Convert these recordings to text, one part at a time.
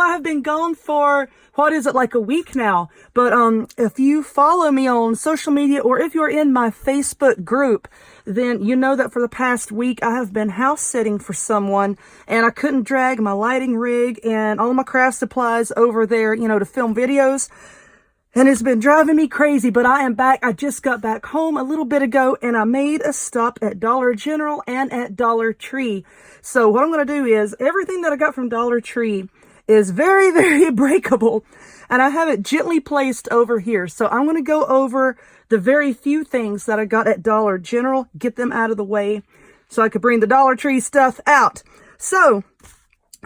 I have been gone for, what is it, like a week now. But if you follow me on social media or if you're in my Facebook group, then you know that for the past week I have been house sitting for someone, and I couldn't drag my lighting rig and all my craft supplies over there, you know, to film videos. And it's been driving me crazy, but I am back. I just got back home a little bit ago, and I made a stop at Dollar General and at Dollar Tree. So what I'm going to do is, everything that I got from Dollar Tree is very, very breakable, and I have it gently placed over here. So I'm going to go over the very few things that I got at Dollar General, get them out of the way, so I could bring the Dollar Tree stuff out. So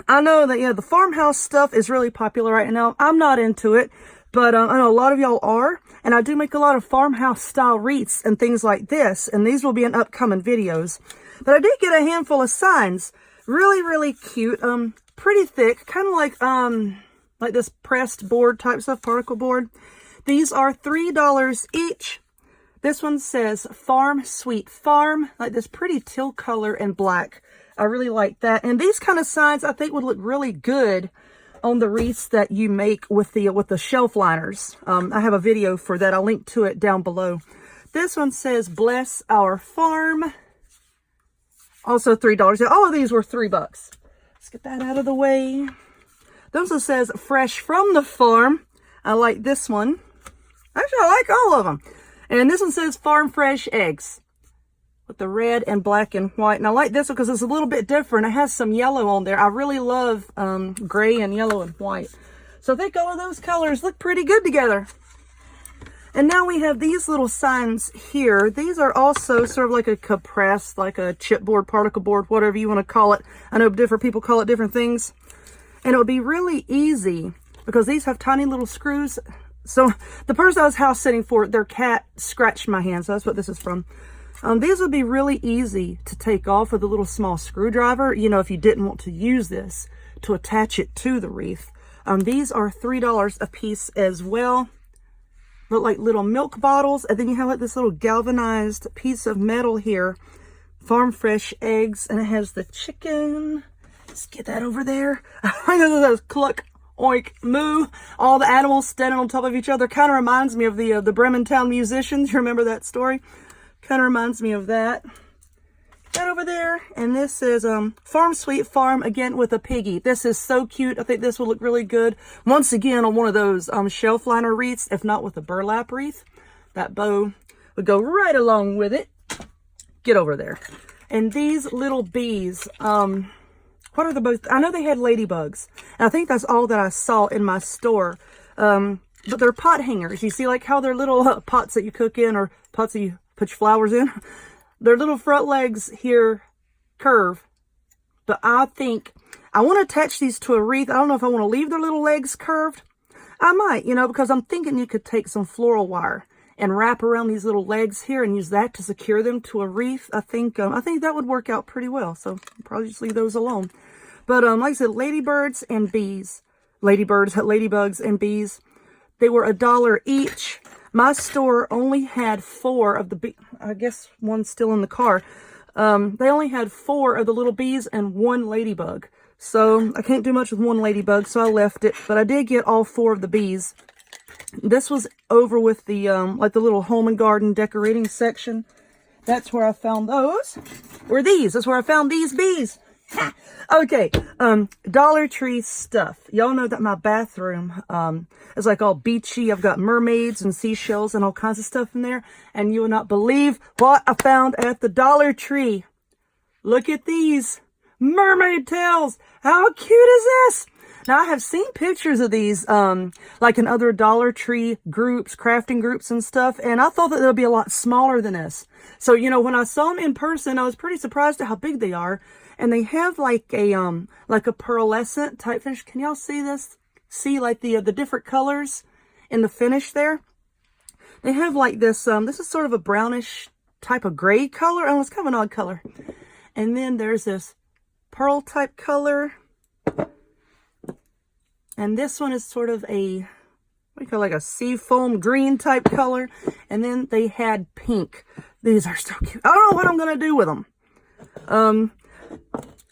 I know that, yeah, the farmhouse stuff is really popular right now. I'm not into it. But I know a lot of y'all are, and I do make a lot of farmhouse style wreaths and things like this, and these will be in upcoming videos. But I did get a handful of signs, really, really cute, pretty thick, kind of like this pressed board type stuff, particle board. These are $3 each. This one says Farm Sweet Farm, like this pretty teal color and black. I really like that, and these kind of signs I think would look really good on the wreaths that you make with the shelf liners. I have a video for that. I'll link to it down below. This one says Bless Our Farm. Also $3. All of these were $3. Let's get that out of the way. This one says Fresh from the Farm. I like this one. Actually, I like all of them. And this one says Farm Fresh Eggs, with the red and black and white. And I like this one because it's a little bit different. It has some yellow on there. I really love gray and yellow and white. So I think all of those colors look pretty good together. And now we have these little signs here. These are also sort of like a compressed, like a chipboard, particle board, whatever you want to call it. I know different people call it different things. And it would be really easy because these have tiny little screws. So the person I was house sitting for, their cat scratched my hand. So that's what this is from. These would be really easy to take off with a little small screwdriver, you know, if you didn't want to use this to attach it to the wreath. These are $3 a piece as well. Look like little milk bottles. And then you have like this little galvanized piece of metal here. Farm Fresh Eggs. And it has the chicken. Let's get that over there. I know those cluck, oink, moo. All the animals standing on top of each other. Kind of reminds me of the Bremerton musicians. You remember that story? Kind of reminds me of that. That over there. And this is Farm Sweet Farm, again with a piggy. This is so cute. I think this will look really good once again on one of those shelf liner wreaths, if not with a burlap wreath. That bow would go right along with it. Get over there. And these little bees, what are the most? I know they had ladybugs, and I think that's all that I saw in my store. But they're pot hangers. You see like how they're little pots that you cook in, or pots that you put your flowers in. Their little front legs here curve, but I think I want to attach these to a wreath. I don't know if I want to leave their little legs curved. I might, you know, because I'm thinking you could take some floral wire and wrap around these little legs here and use that to secure them to a wreath. I think that would work out pretty well. So I'll probably just leave those alone. But like I said, ladybirds and bees, ladybugs and bees, they were $1 each. My store only had 4 of the bees. I guess one's still in the car. They only had 4 of the little bees and 1 ladybug. So I can't do much with 1 ladybug, so I left it. But I did get all 4 of the bees. This was over with the, like the little home and garden decorating section. That's where I found those. Or these. That's where I found these bees. Okay, Dollar Tree stuff. Y'all know that my bathroom is like all beachy. I've got mermaids and seashells and all kinds of stuff in there. And you will not believe what I found at the Dollar Tree. Look at these mermaid tails. How cute is this? Now, I have seen pictures of these, like in other Dollar Tree groups, crafting groups and stuff, and I thought that they'll be a lot smaller than this. So, you know, when I saw them in person, I was pretty surprised at how big they are. And they have like a pearlescent type finish. Can y'all see this? See like the different colors in the finish there? They have like this, this is sort of a brownish type of gray color. Oh, it's kind of an odd color. And then there's this pearl type color. And this one is sort of a, what do you call it, like a sea foam green type color. And then they had pink. These are so cute. I don't know what I'm going to do with them.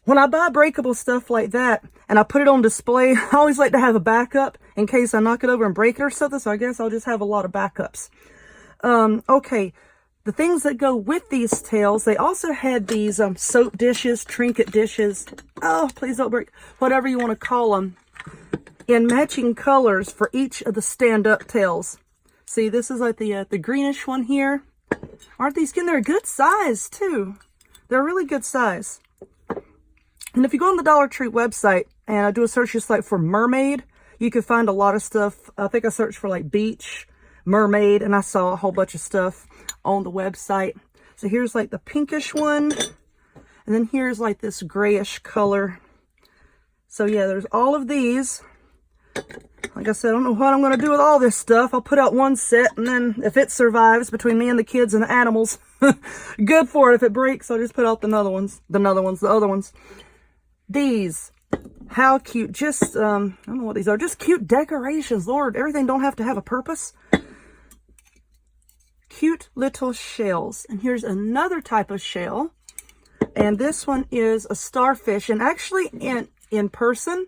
when I buy breakable stuff like that and I put it on display, I always like to have a backup in case I knock it over and break it or something. So I guess I'll just have a lot of backups. Okay. The things that go with these tails, they also had these soap dishes, trinket dishes. Oh, please don't break. Whatever you want to call them. In matching colors for each of the stand-up tails. See, this is like the greenish one here. Aren't these getting? They're a good size, too. They're a really good size. And if you go on the Dollar Tree website and do a search just like for mermaid, you can find a lot of stuff. I think I searched for like beach, mermaid, and I saw a whole bunch of stuff on the website. So here's like the pinkish one, and then here's like this grayish color. So yeah, there's all of these. Like I said, I don't know what I'm going to do with all this stuff. I'll put out one set, and then if it survives between me and the kids and the animals, good for it. If it breaks, I'll just put out the other ones. These, how cute. Just, I don't know what these are. Just cute decorations. Lord, everything don't have to have a purpose. Cute little shells. And here's another type of shell. And this one is a starfish. And actually, in person,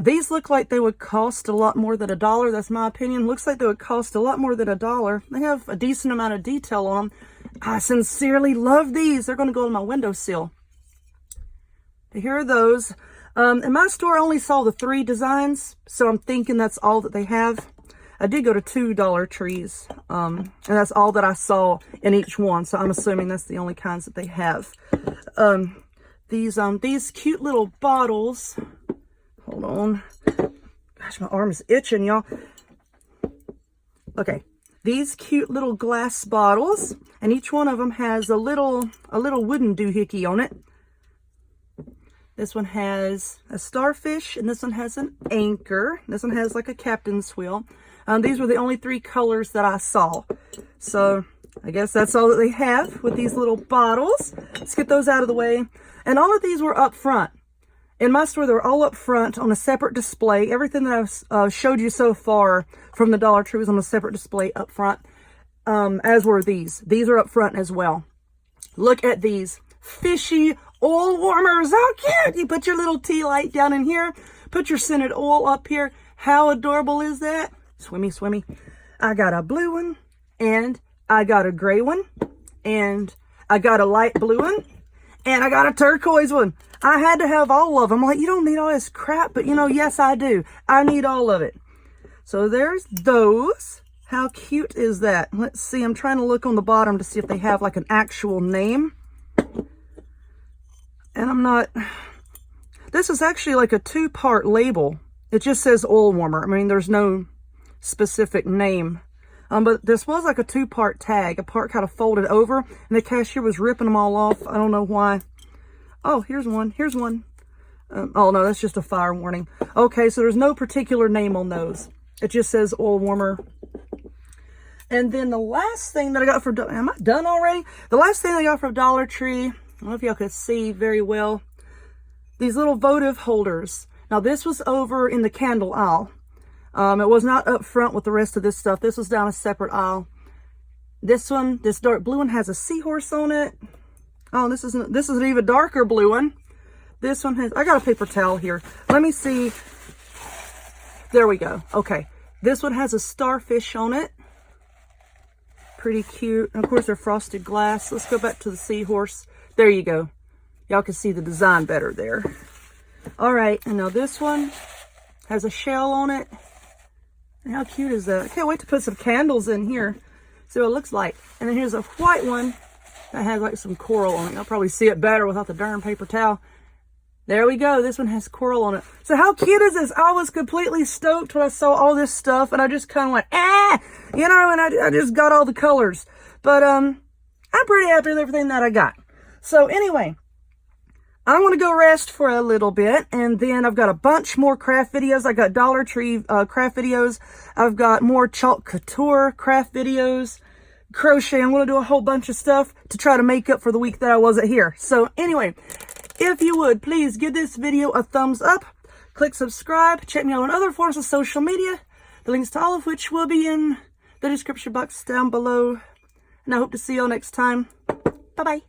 these look like they would cost a lot more than $1. That's my opinion. Looks like they would cost a lot more than $1. They have a decent amount of detail on them. I sincerely love these. They're going to go on my windowsill. Here are those. In my store, I only saw the 3 designs, so I'm thinking that's all that they have. I did go to 2 Dollar Trees, and that's all that I saw in each one, so I'm assuming that's the only kinds that they have. These cute little bottles. Hold on. Gosh, my arm is itching, y'all. Okay. These cute little glass bottles, and each one of them has a little wooden doohickey on it. This one has a starfish, and this one has an anchor. This one has like a captain's wheel. These were the only 3 colors that I saw. So I guess that's all that they have with these little bottles. Let's get those out of the way. And all of these were up front. In my store, they were all up front on a separate display. Everything that I've showed you so far from the Dollar Tree was on a separate display up front, as were these. These are up front as well. Look at these fishy oil warmers. How cute! You put your little tea light down in here, put your scented oil up here. How adorable is that? Swimmy, swimmy. I got a blue one, and I got a gray one, and I got a light blue one, and I got a turquoise one. I had to have all of them. I'm like, you don't need all this crap, but you know, yes, I do. I need all of it. So there's those. How cute is that? Let's see. I'm trying to look on the bottom to see if they have like an actual name. And I'm not... This is actually like a 2-part label. It just says oil warmer. I mean, there's no specific name. But this was like a 2-part tag. A part kind of folded over, and the cashier was ripping them all off. I don't know why. Oh, here's one. Here's one. Oh, no, that's just a fire warning. Okay, so there's no particular name on those. It just says oil warmer. And then the last thing that I got for... Am I done already? The last thing I got from Dollar Tree... I don't know if y'all could see very well. These little votive holders. Now, this was over in the candle aisle. It was not up front with the rest of this stuff. This was down a separate aisle. This one, this dark blue one, has a seahorse on it. Oh, this is an even darker blue one. This one has... I got a paper towel here. Let me see. There we go. Okay. This one has a starfish on it. Pretty cute. And of course, they're frosted glass. Let's go back to the seahorse. There you go. Y'all can see the design better there. All right. And now this one has a shell on it. And how cute is that? I can't wait to put some candles in here. See what it looks like. And then here's a white one that has like some coral on it. You'll probably see it better without the darn paper towel. There we go. This one has coral on it. So how cute is this? I was completely stoked when I saw all this stuff, and I just kind of went, you know, and I just got all the colors. But I'm pretty happy with everything that I got. So anyway, I'm going to go rest for a little bit, and then I've got a bunch more craft videos. I got Dollar Tree craft videos. I've got more chalk couture craft videos, crochet. I'm going to do a whole bunch of stuff to try to make up for the week that I wasn't here. So anyway, if you would, please give this video a thumbs up, click subscribe, check me out on other forms of social media, the links to all of which will be in the description box down below. And I hope to see y'all next time. Bye-bye.